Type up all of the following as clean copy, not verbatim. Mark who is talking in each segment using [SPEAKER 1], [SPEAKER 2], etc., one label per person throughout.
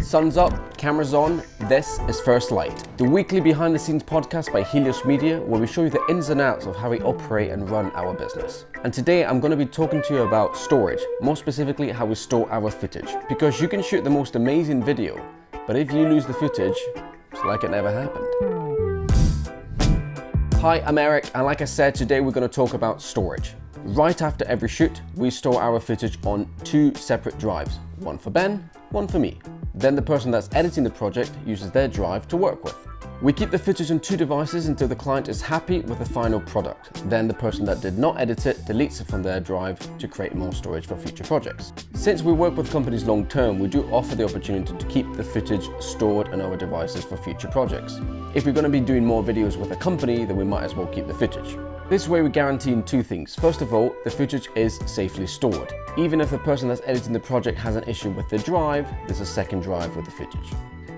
[SPEAKER 1] Sun's up, cameras on, this is First Light, the weekly behind the scenes podcast by Helios Media, where we show you the ins and outs of how we operate and run our business. And today I'm going to be talking to you about storage, more specifically how we store our footage. Because you can shoot the most amazing video, but if you lose the footage, it's like it never happened. Hi, I'm Eric, and like I said, today we're going to talk about storage. Right after every shoot, we store our footage on 2 separate drives, one for Ben, one for me. Then the person that's editing the project uses their drive to work with. We keep the footage on 2 devices until the client is happy with the final product. Then the person that did not edit it deletes it from their drive to create more storage for future projects. Since we work with companies long term, we do offer the opportunity to keep the footage stored on our devices for future projects. If we're going to be doing more videos with a company, then we might as well keep the footage. This way we're guaranteeing 2 things. First of all, the footage is safely stored. Even if the person that's editing the project has an issue with the drive, there's a second drive with the footage.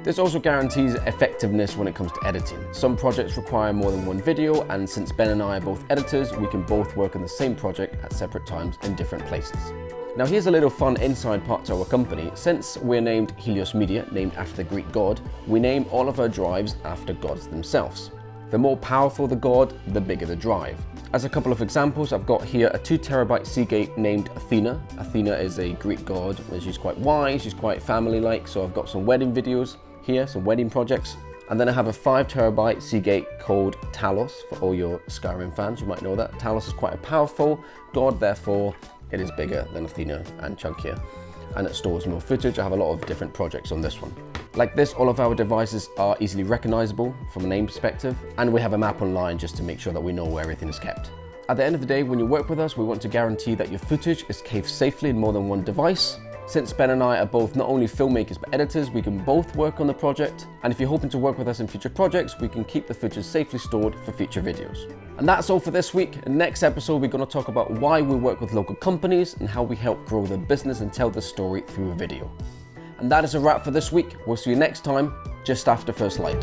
[SPEAKER 1] This also guarantees effectiveness when it comes to editing. Some projects require more than one video, and since Ben and I are both editors, we can both work on the same project at separate times in different places. Now here's a little fun inside part to our company. Since we're named Helios Media, named after the Greek god, we name all of our drives after gods themselves. The more powerful the god, the bigger the drive. As a couple of examples, I've got here a 2 terabyte Seagate named Athena. Athena is a Greek god, and she's quite wise, she's quite family-like, so I've got some wedding videos here, some wedding projects. And then I have a 5 terabyte Seagate called Talos. For all your Skyrim fans, you might know that. Talos is quite a powerful god, therefore it is bigger than Athena and chunkier. And it stores more footage. I have a lot of different projects on this one. Like this, all of our devices are easily recognizable from a name perspective, and we have a map online just to make sure that we know where everything is kept. At the end of the day, when you work with us, we want to guarantee that your footage is kept safely in more than one device. Since Ben and I are both not only filmmakers but editors, we can both work on the project. And if you're hoping to work with us in future projects, we can keep the footage safely stored for future videos. And that's all for this week. In the next episode, we're going to talk about why we work with local companies and how we help grow their business and tell the story through a video. And that is a wrap for this week. We'll see you next time, just after First Light.